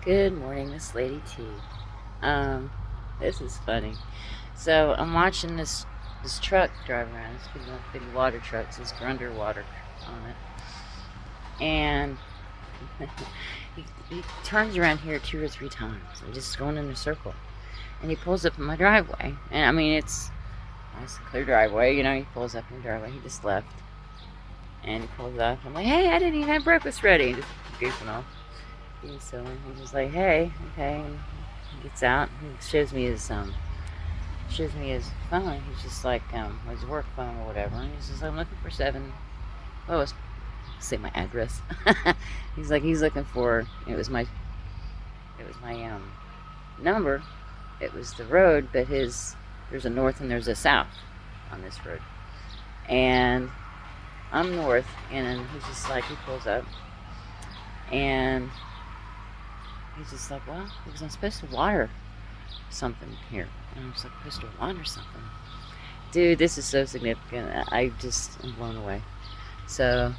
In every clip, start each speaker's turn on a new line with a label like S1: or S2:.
S1: Good morning, Miss Lady T. Um, this is funny. So I'm watching this truck drive around. This big water truck. It says underwater on it, and he turns around here 2 or 3 times. I'm just going in a circle, and he pulls up in my driveway. And I mean, it's nice and clear driveway. He pulls up in the driveway. He just left, and he pulls up. I'm like, hey, I didn't even have breakfast ready. Just goofing off. So he's just like, hey, okay. And he gets out. He shows me his phone. He's just like his work phone or whatever. And he's just like, I'm looking for 7. Oh, let's say my address. he's looking for. It was my number. It was the road, but there's a north and there's a south on this road. And I'm north, and then he's just like, he pulls up, and he's just like, well, because I'm supposed to water something here. And I'm supposed to water something. Dude, this is so significant. I just am blown away. So,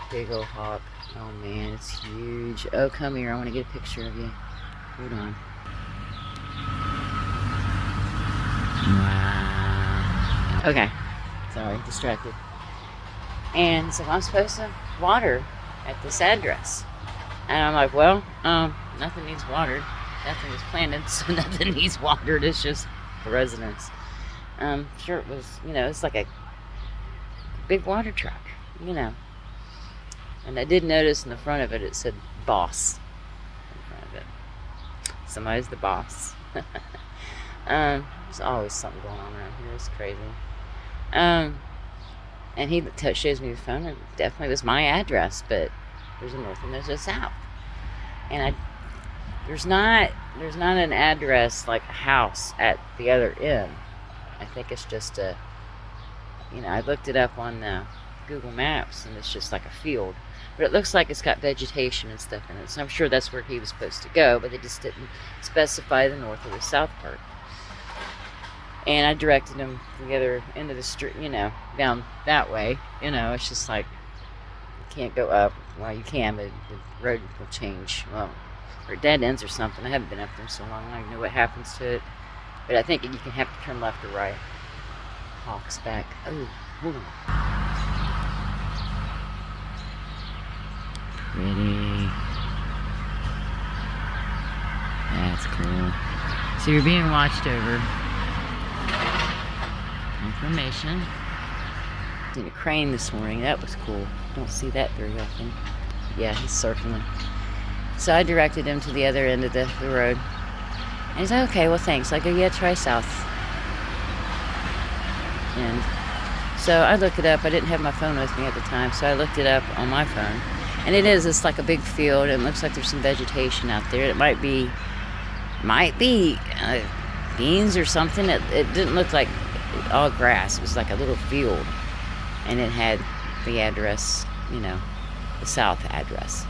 S1: big old hawk. Oh man, it's huge. Oh, come here. I want to get a picture of you. Hold on. Wow. Okay. Sorry, distracted. And so I'm supposed to water at this address. And I'm like, well, nothing needs watered. Nothing was planted, so nothing needs watered. It's just the residence. Sure, it was, it's like a big water truck, And I did notice in the front of it, it said boss in front of it. Somebody's the boss. There's always something going on around here. It's crazy. And he shows me the phone. It definitely was my address, but there's a north and there's a south. And there's not an address like a house at the other end. I think it's just I looked it up on the Google Maps, and it's just like a field. But it looks like it's got vegetation and stuff in it. So I'm sure that's where he was supposed to go, but they just didn't specify the north or the south part. And I directed him to the other end of the street, down that way. It's just like, you can't go up. Well, you can, but the road will change. Well, or dead ends or something. I haven't been up there so long. I don't know what happens to it. But I think you can have to turn left or right. Hawk's back. Oh, hold on. Pretty. That's cool. So you're being watched over. Information. Seen a crane this morning. That was cool. Don't see that very often. Yeah, he's circling. So I directed him to the other end of the road. And he's like, okay, well, thanks. I go, yeah, try south. And so I looked it up. I didn't have my phone with me at the time, so I looked it up on my phone. And it's like a big field, and it looks like there's some vegetation out there. It might be beans or something. It didn't look like all grass. It was like a little field. And it had the address, the south address.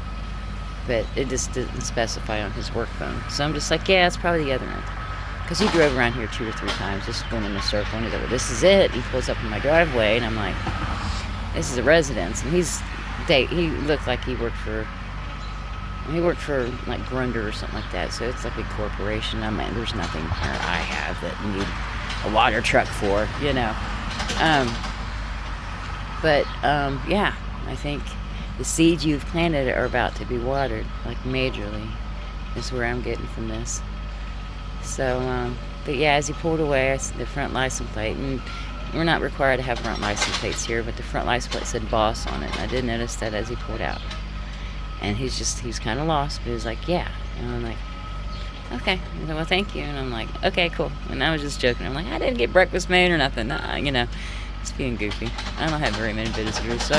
S1: But it just didn't specify on his work phone. So I'm just like, yeah, it's probably the other end. Because he drove around here 2 or 3 times, just going in a circle. And he's like, well, this is it. He pulls up in my driveway, and I'm like, this is a residence. And he looked like he worked for like Grunder or something like that. So it's like a big corporation. I mean, there's nothing where I have that you need a water truck for, yeah, I think the seeds you've planted are about to be watered, like majorly, is where I'm getting from this. So, but yeah, as he pulled away, I see the front license plate, and we're not required to have front license plates here, but the front license plate said boss on it, and I did notice that as he pulled out. And he's kind of lost, but he's like, yeah. And I'm like, okay. He's like, well, thank you. And I'm like, okay, cool. And I was just joking. I'm like, I didn't get breakfast made or nothing. Just being goofy. I don't have very many visitors, so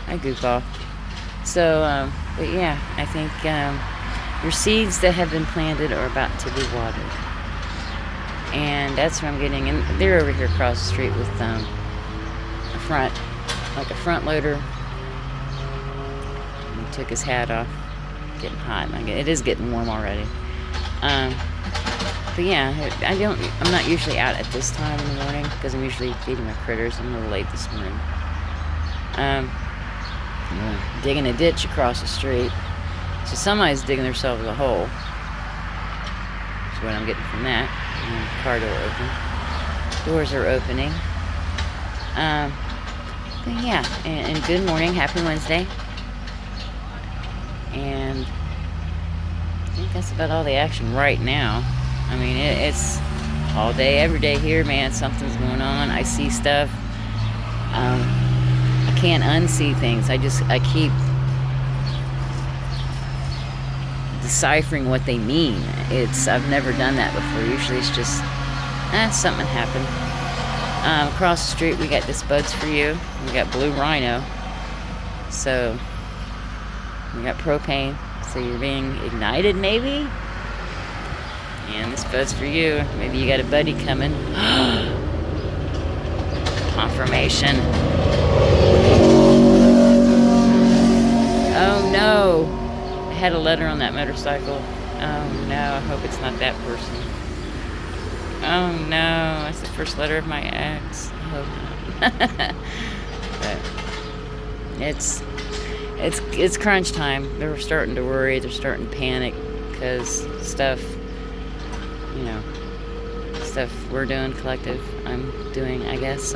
S1: I goof off. So, but yeah, I think your seeds that have been planted are about to be watered. And that's what I'm getting. And they're over here across the street with a front loader. He took his hat off. Getting hot. It is getting warm already. But yeah, I'm not usually out at this time in the morning because I'm usually feeding my critters. I'm a little late this morning. Digging a ditch across the street. So somebody's digging themselves a hole. That's what I'm getting from that. And the car door open. Doors are opening. But yeah, and good morning, happy Wednesday. And I think that's about all the action right now. I mean, it's all day, every day here, man. Something's going on. I see stuff. I can't unsee things. I keep deciphering what they mean. I've never done that before. Usually it's just, something happened. Across the street, we got This Boat's For You. We got Blue Rhino. So, we got propane. So you're being ignited, maybe? And this boat's for you. Maybe you got a buddy coming. Confirmation. Oh no. I had a letter on that motorcycle. Oh no, I hope it's not that person. Oh no, that's the first letter of my ex. I hope not. But it's crunch time. They're starting to worry. They're starting to panic because stuff we're doing collective. I'm doing, I guess.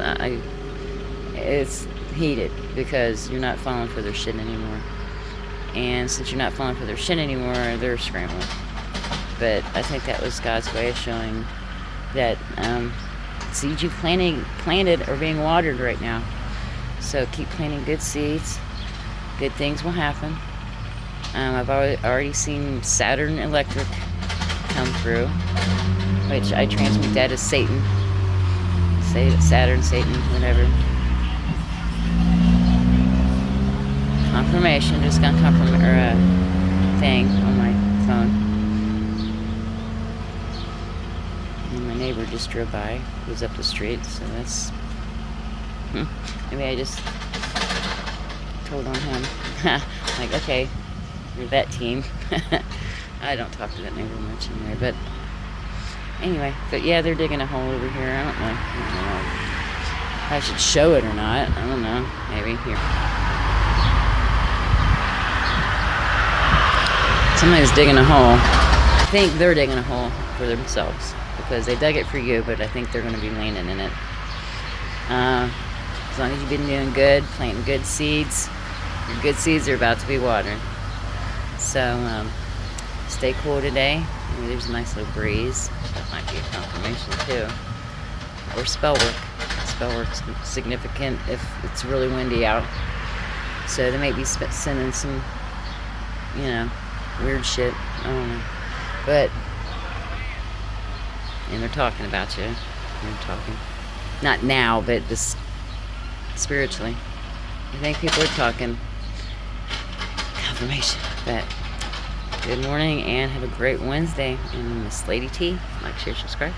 S1: It's heated because you're not falling for their shit anymore. And since you're not falling for their shit anymore, they're scrambling. But I think that was God's way of showing that seeds you planted are being watered right now. So keep planting good seeds. Good things will happen. I've already seen Saturn Electric come through, which I transmute that as Satan. Say Saturn, Satan, whatever. Confirmation. Just got a thing on my phone. And my neighbor just drove by. He was up the street, so that's... Maybe I just told on him. Like, okay, you're that team. I don't talk to that neighbor much anyway. But yeah, they're digging a hole over here. I don't know if I should show it or not. I don't know. Maybe. Here. Somebody's digging a hole. I think they're digging a hole for themselves because they dug it for you, but I think they're going to be landing in it. As long as you've been doing good, planting good seeds, your good seeds are about to be watered. So, stay cool today. Maybe there's a nice little breeze. That might be a confirmation too. Or spell work. Spell work's significant if it's really windy out. So they may be sending some, weird shit. I don't know. But, and they're talking about you. They're talking. Not now, but this spiritually. I think people are talking. Confirmation. But good morning and have a great Wednesday. And Miss Lady T. Like, share, subscribe.